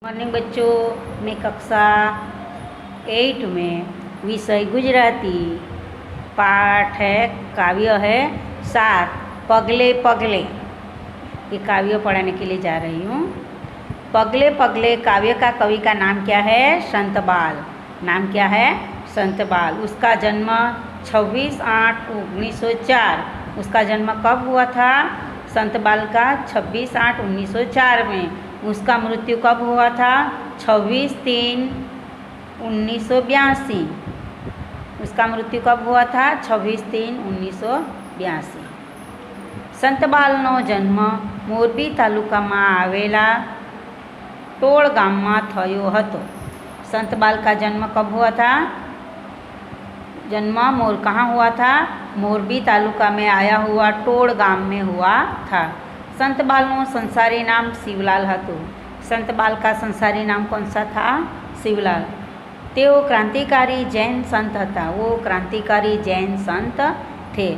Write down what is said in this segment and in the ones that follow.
Morning बच्चों, मैं कक्षा 8 में विषय गुजराती पाठ है, काव्य है 7 पगले पगले। ये काव्य पढ़ाने के लिए जा रही हूँ। पगले पगले काव्य का कवि का नाम क्या है? संत बाल। नाम क्या है? संत बाल। उसका जन्म 26/8/1904। उसका जन्म कब हुआ था? संत बाल का 26/8/1904 में। उसका मृत्यु कब हुआ था? 26/3/1982। उसका मृत्यु कब हुआ था? 26/3/1982। संत बालનો જન્મ મોરબી તાલુકામાં આવેલા ટોળ ગામમાં થયો હતો। संत बाल का जन्म कब हुआ था? जन्म कहाँ हुआ था? मोरबी तालुका में आया हुआ टोड़ गाम में हुआ था। संत बालનો संसारी नाम शिवलाल હતું। संत बाल का संसारी नाम कौन सा था? शिवलाल। તેઓ ક્રાંતિકારી જૈન સંત હતા। वो ક્રાંતિકારી જૈન સંત थे।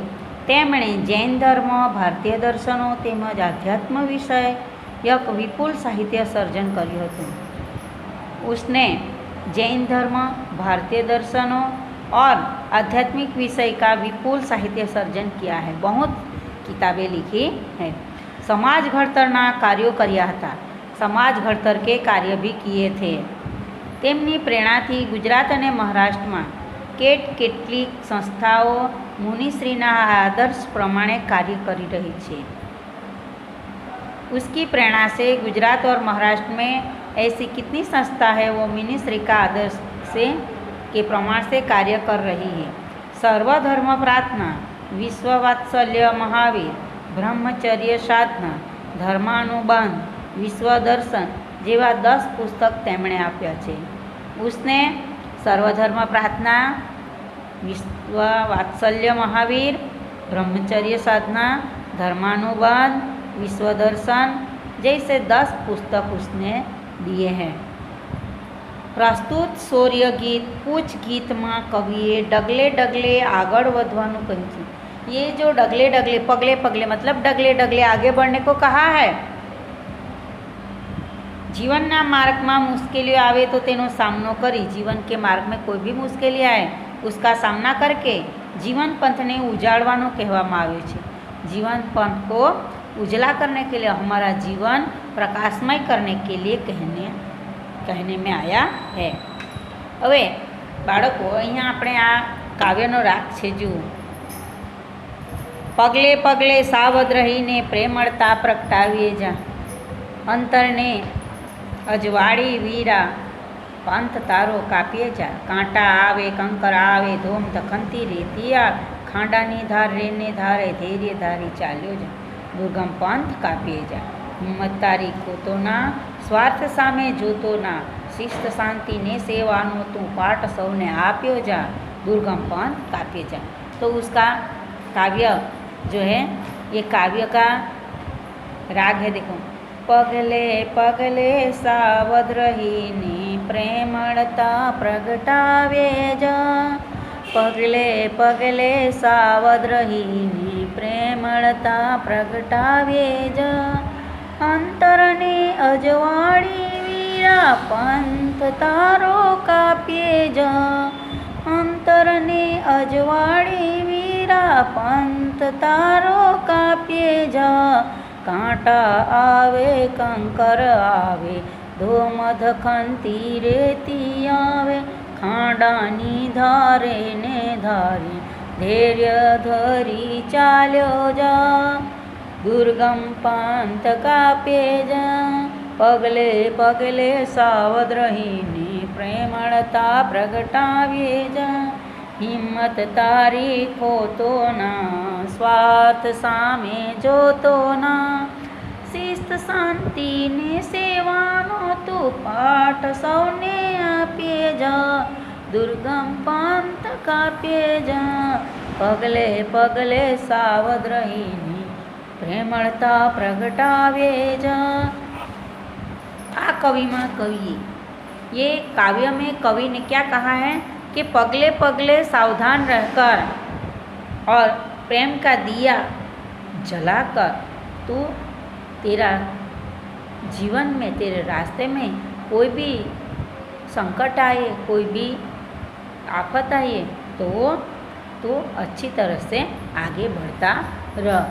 તેમણે જૈન ધર્મ, ભારતીય દર્શનો તેમજ આધ્યાત્મ વિષયક વિપુલ સાહિત્ય સર્જન કર્યું હતું। उसने जैन धर्म, भारतीय दर्शनों और आध्यात्मिक विषय का विपुल साहित्य सर्जन किया है। बहुत किताबें लिखी है। समाज घड़तरना कार्यों કર્યા હતા। समाज घड़तर के कार्य भी किए थे। તેમની પ્રેરણાથી ગુજરાત અને મહારાષ્ટ્રમાં કેટલીક સંસ્થાઓ મુનિશ્રીના આદર્શ પ્રમાણે કાર્ય કરી રહી છે। उसकी प्रेरणा से गुजरात और महाराष्ट्र में ऐसी कितनी संस्था है वो मुनिश्री का आदर्श से के प्रमाण से कार्य कर रही है। सर्वधर्म प्रार्थना, विश्ववात्सल्य महावीर, ब्रह्मचर्य साधना, धर्मानुबंध, विश्वदर्शन જેવા 10 પુસ્તક તેમણે આપ્યા છે। उसने सर्वधर्म प्रार्थना, विश्व वात्सल्य महावीर, ब्रह्मचर्य साधना, धर्मानुबंध, विश्वदर्शन जैसे 10 पुस्तक उसने दिए हैं। प्रस्तुत शौर्य गीत पूछ गीत में कविए डगले डगले आगड़ વધવાનું કહ્યું છે। ये जो डगले डगले, पगले पगले मतलब डगले डगले आगे बढ़ने को कहा है। जीवनना मार्गમાં મુશ્કેલીઓ આવે તો તેનો સામનો કરી, जीवन के मार्ग में कोई भी मुश्केली आए उसका सामना करके जीवन पंथने उजाड़वानो कहेवामां आवे छे। जीवन पंथ को उजला करने के लिए, हमारा जीवन प्रकाशमय करने के लिए कहने में आया है। હવે બાળકો અહીંયા આપણે આ કાવ્યનો રાગ છે જુઓ। પગલે પગલે સાવધ રહીને પ્રેમળતા પ્રગટાવીએ જા, અંતરને અજવાળી વીરા पंथ तारो कापीए जा, कांटा आवे कंकर आवे धोम धखनती रेतिया, खांडानी धार रेने धारे धैर्य धारी चाल्यो जा, दुर्गम पंथ कापीए जा, हिम्मत तारी खोतो ना, स्वार्थ सामे जोतो ना, शिस्त शांति ने सेवानो तू पाठ सौने आप्यो जा, दुर्गम पंथ कापीए जा। तो उसका काव्य जो है, ये काव्य का राग है। देखो, पगले पगले सावध रहीने प्रेमळता प्रगटावे जा, पगले पगले सावध रहीने प्रेमळता प्रगटावे जा, अंतरने अजवाड़ी वीरा पंथ तारो काप्ये जा, अंतरने अजवाड़ी वीरा पंथ तारो काप्ये जा, कांटा आवे कंकर आवे धोम धखनती रेती आवे, खांडानी धारे ने धारी धैर्य धरी चाल्यो जा, दुर्गम पंथ कापे जा, पगले पगले सावध रहीने प्रेमळता प्रगटावे जा, हिम्मत तारी खोतो ना, स्वार्थ सामे जोतो ना, शिस्त शांति ने सेवानो तू पाठ सौने आप्ये जा, दुर्गम पंथ काप्ये जा, पगले पगले सावध रहीने प्रेमळता प्रगटावे जा। आ कवि में कविए, ये काव्य में कवि ने क्या कहा है कि पगले पगले सावधान रहकर और प्रेम का दिया जलाकर तू तेरा जीवन में, तेरे रास्ते में कोई भी संकट आए, कोई भी आफत आए तो अच्छी तरह से आगे बढ़ता रह।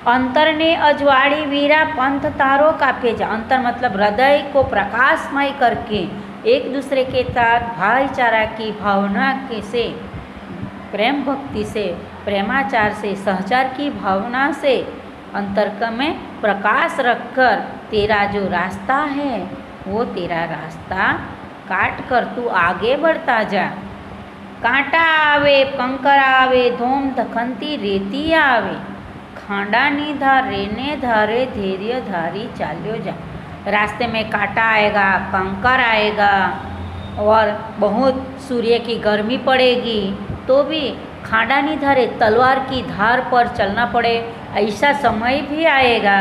अंतर ने अजवाड़ी वीरा पंथ तारो कापे जा। अंतर मतलब हृदय को प्रकाशमय करके एक दूसरे के साथ भाईचारा की भावना के से, प्रेम भक्ति से, प्रेमाचार से, सहचार की भावना से अंतर्क में प्रकाश रखकर तेरा जो रास्ता है वो तेरा रास्ता काट कर तू आगे बढ़ता जा। कांटा आवे, कंकर आवे, धूम धखनती रेती आवे, खांडानी धारे ने धारे धैर्य धारी चाल्यो जा। रास्ते में कांटा आएगा, कंकर आएगा और बहुत सूर्य की गर्मी पड़ेगी तो भी खांडानी धारे तलवार की धार पर चलना पड़े ऐसा समय भी आएगा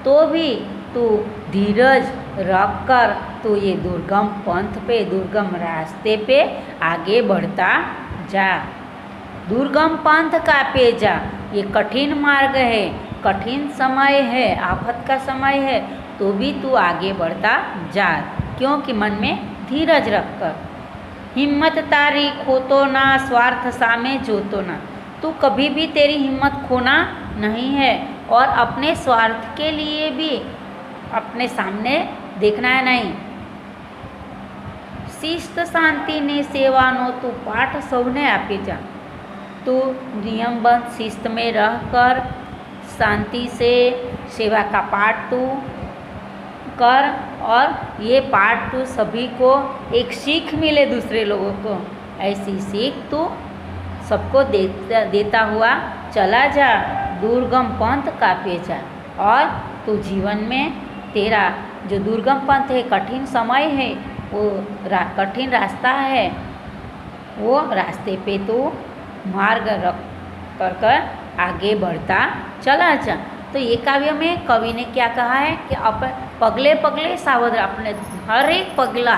तो भी तू धीरज रख कर तू ये दुर्गम पंथ पे, दुर्गम रास्ते पे आगे बढ़ता जा। दुर्गम पंथ कापे जा, ये कठिन मार्ग है, कठिन समय है, आफत का समय है तो भी तू आगे बढ़ता जा, क्योंकि मन में धीरज रखकर। हिम्मत तारी खोतो ना, स्वार्थ सामे जोतो ना। तू कभी भी तेरी हिम्मत खोना नहीं है और अपने स्वार्थ के लिए भी अपने सामने देखना है नहीं। शिस्त शांति ने सेवानो तू पाठ सौने आपे जा। तू नियमबद्ध शिस्त में रहकर शांति से सेवा का पाठ तू कर और ये पाठ तू सभी को एक सीख मिले, दूसरे लोगों को ऐसी सीख तू सबको देता हुआ चला जा। दुर्गम पंथ कापे जा और तू जीवन में तेरा जो दुर्गम पंथ है, कठिन समय है, वो कठिन रास्ता है, वो रास्ते पे तू मार्ग रख कर आगे बढ़ता चला जा। तो ये काव्य में कवि ने क्या कहा है कि पगले पगले सावधान, अपने हर एक पगला,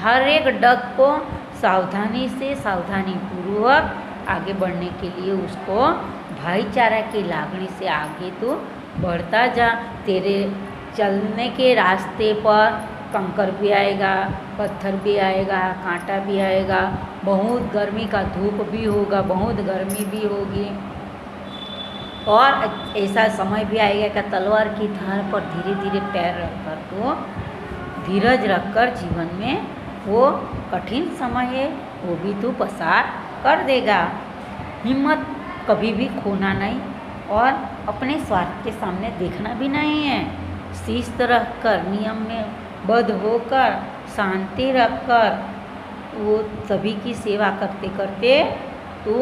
हर एक डग को सावधानी से, सावधानी पूर्वक आगे बढ़ने के लिए उसको भाईचारा की लागणी से आगे तू बढ़ता जा। तेरे चलने के रास्ते पर कंकर भी आएगा, पत्थर भी आएगा, कांटा भी आएगा, बहुत गर्मी का धूप भी होगा, बहुत गर्मी भी होगी और ऐसा समय भी आएगा कि तलवार की धार पर धीरे धीरे पैर रखकर तो धीरज रखकर जीवन में वो कठिन समय है वो भी तू पसार कर देगा। हिम्मत कभी भी खोना नहीं और अपने स्वार्थ के सामने देखना भी नहीं है। शिस्त रखकर, नियम में बद्ध होकर, शांति रखकर वो सभी की सेवा करते करते तो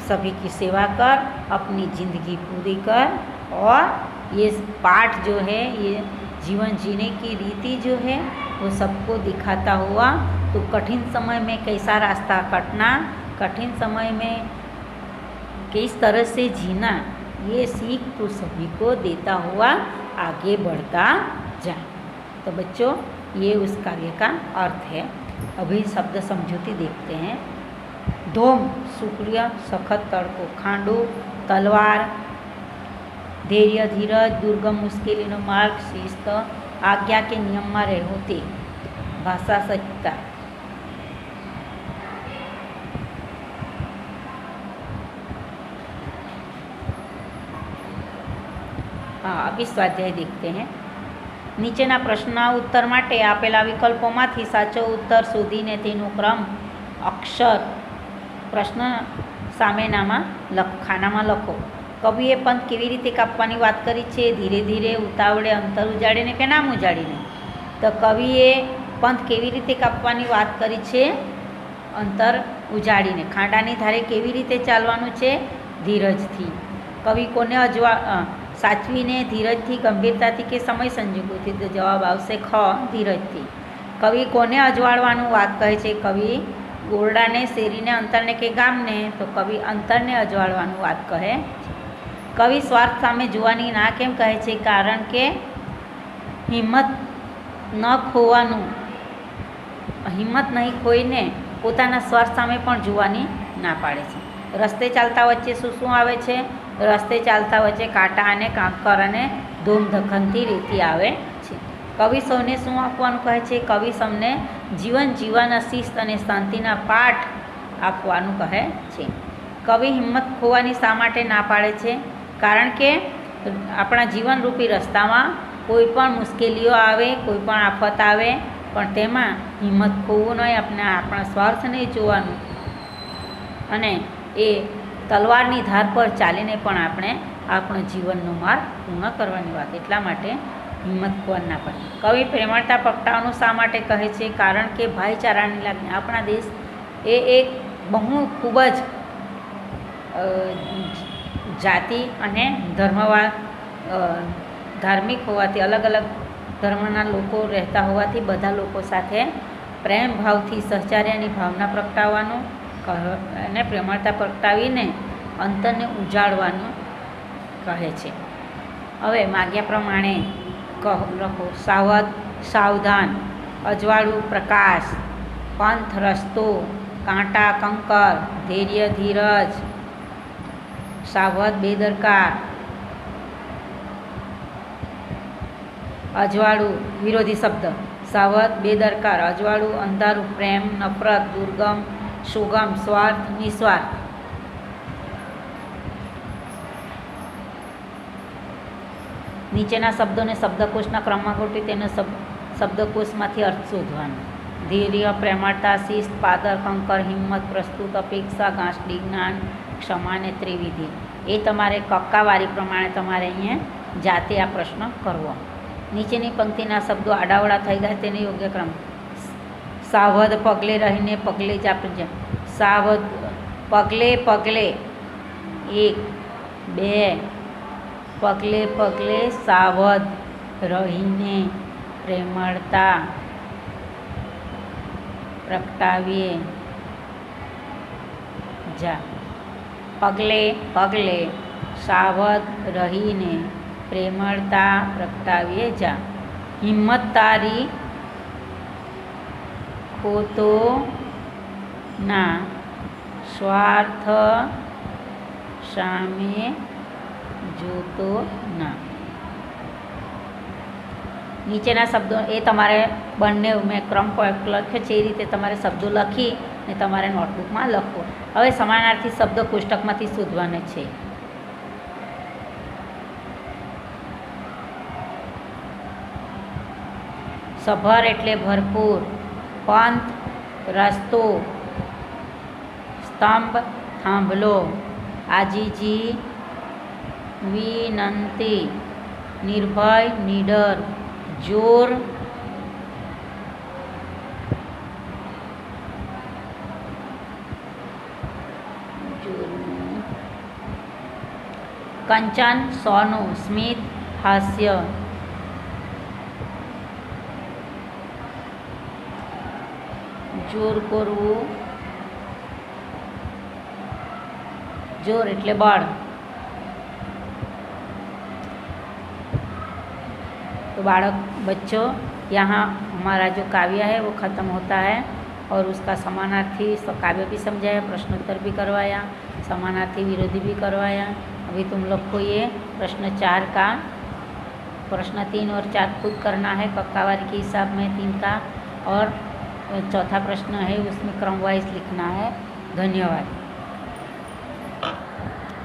सभी की सेवा कर, अपनी ज़िंदगी पूरी कर और ये पाठ जो है, ये जीवन जीने की रीति जो है वो सबको दिखाता हुआ तो कठिन समय में कैसा रास्ता कटना, कठिन समय में किस तरह से जीना, ये सीख तो सभी को देता हुआ आगे बढ़ता जा। तो बच्चों ये उस कार्य का अर्थ है। अभी शब्द समझौती देखते हैं। धोम शुक्रिया, सखत तड़को, खांडो तलवार, धैर्य धीरज, दुर्गम मुश्किल मार्ग, शिस्त, आज्ञा के नियम में रहो ते, भाषा सच्चा। हाँ, अभी स्वाध्याय देखते हैं। નીચેના પ્રશ્નના ઉત્તર માટે આપેલા વિકલ્પોમાંથી સાચો ઉત્તર શોધીને તેનો ક્રમ અક્ષર પ્રશ્ન સામેનામાં ખાનામાં લખો। કવિએ પંથ કેવી રીતે કાપવાની વાત કરી છે? ધીરે ધીરે, ઉતાવળે, અંતર ઉજાડીને કે નામ ઉજાડીને? તો કવિએ પંથ કેવી રીતે કાપવાની વાત કરી છે? અંતર ઉજાડીને। ખાંડાની ધારે કેવી રીતે ચાલવાનું છે? ધીરજથી। કવિ કોને સાચવીને ધીરજથી, ગંભીરતાથી કે સમય સંજોગોથી? તો જવાબ આવશે ખ, ધીરજથી। કવિ કોને અજવાળવાનું વાત કહે છે? કવિ ઓરડાને, શેરીને, અંતરને કે ગામને? તો કવિ અંતરને અજવાળવાનું વાત કહે છે। કવિ સ્વાર્થ સામે જોવાની ના કેમ કહે છે? કારણ કે હિંમત ન ખોવાનું, હિંમત નહીં ખોઈને પોતાના સ્વાર્થ સામે પણ જોવાની ના પાડે છે। રસ્તે ચાલતા વચ્ચે શું શું આવે છે? રસ્તે ચાલતા વચ્ચે કાંટા અને કાંકર અને ધૂમધખનથી રેતી આવે છે. કવિ સૌને શું આપવાનું કહે છે? કવિ સૌને જીવન જીવવાના શિસ્ત અને શાંતિના પાઠ આપવાનું કહે છે. કવિ હિંમત ખોવાની શા માટે ના પાડે છે? કારણ કે આપણા જીવનરૂપી રસ્તામાં કોઈ પણ મુશ્કેલીઓ આવે, કોઈ પણ આફત આવે, પણ તેમાં હિંમત ખોવું નહીં, આપણા સ્વાર્થ નહીં જોવાનું, અને એ તલવારની ધાર પર ચાલીને પણ આપણે આપણો જીવનનો માર્ગ પૂર્ણ કરવાની વાત. એટલા માટે હિંમત ખોવાની ના પડે. કવિ પ્રેમળતા પ્રગટાવવાનું શા માટે કહે છે? કારણ કે ભાઈચારાની લાગણી. આપણા દેશ એ એક બહુ ખૂબ જ જાતિ અને ધાર્મિક હોવાથી, અલગ અલગ ધર્મના લોકો રહેતા હોવાથી બધા લોકો સાથે પ્રેમ ભાવથી સહચાર્યની ભાવના પ્રગટાવવાનું અને પ્રેમળતા પ્રગટાવીને અંતરને ઉજાડવાનું કહે છે. હવે માગ્યા પ્રમાણે લખો. સાવધ સાવધાન, અજવાળું પ્રકાશ, પંથ રસ્તો, કાંટા કંકર, ધૈર્ય ધીરજ, સાવધ બેદરકાર, અજવાળું વિરોધી શબ્દ, સાવધ બેદરકાર, અજવાળું અંધારું, પ્રેમ નફરત, દુર્ગમ સુગમ, સ્વાર્થ નિસ્વાર્થ. નીચેના શબ્દોને શબ્દકોશના ક્રમમાં ગોઠવી તેનો શબ્દકોશમાંથી અર્થ શોધવાનો. ધૈર્ય, પ્રેમળતા, શિસ્ત, પાદર, કંકર, હિંમત, પ્રસ્તુત, અપેક્ષા, ગાંસડી, જ્ઞાન, ક્ષમા અને ત્રિવિધિ. એ તમારે કક્કાવારી પ્રમાણે તમારે અહીંયા જાતે આ પ્રશ્ન કરવો. નીચેની પંક્તિના શબ્દો આડાવડા થઈ ગયા તેને યોગ્ય ક્રમ. સાવધ પગલે રહીને પગલે જ આપણે સાવધ પગલે પગલે 1 2 પગલે પગલે સાવધ રહીને પ્રેમળતા પ્રગટાવીએ જા. પગલે પગલે સાવધ રહીને પ્રેમળતા પ્રગટાવીએ જા. હિંમત તારી ખોતો ના, સ્વાર્થ સામે જોતો ના. નીચેના શબ્દો એ તમારે બંને મેં ક્રમ લખ્યો છે એ રીતે તમારે શબ્દો લખી ને તમારે નોટબુકમાં લખો. હવે સમાનાર્થી શબ્દ કોષ્ટકમાંથી શોધવાના છે. સભર એટલે ભરપૂર, પંથ રસ્તો, સ્તંભ થાંભલો, આજીજી વિનંતી, નિર્ભય નીડર, જોર કંચન સોનું, સ્મિત હાસ્ય, જોર કરવું, जोर એટલે બળ. तो बालक बच्चों यहाँ हमारा जो काव्य है वो ख़त्म होता है और उसका समानार्थी काव्य भी समझाया, प्रश्नोत्तर भी करवाया, समानार्थी विरोधी भी करवाया. अभी तुम लोग को ये प्रश्न 4 का प्रश्न 3 और 4 खुद करना है कक्कावारी के हिसाब में 3 का, और चौथा प्रश्न है उसमें क्रम वाइज लिखना है. धन्यवाद.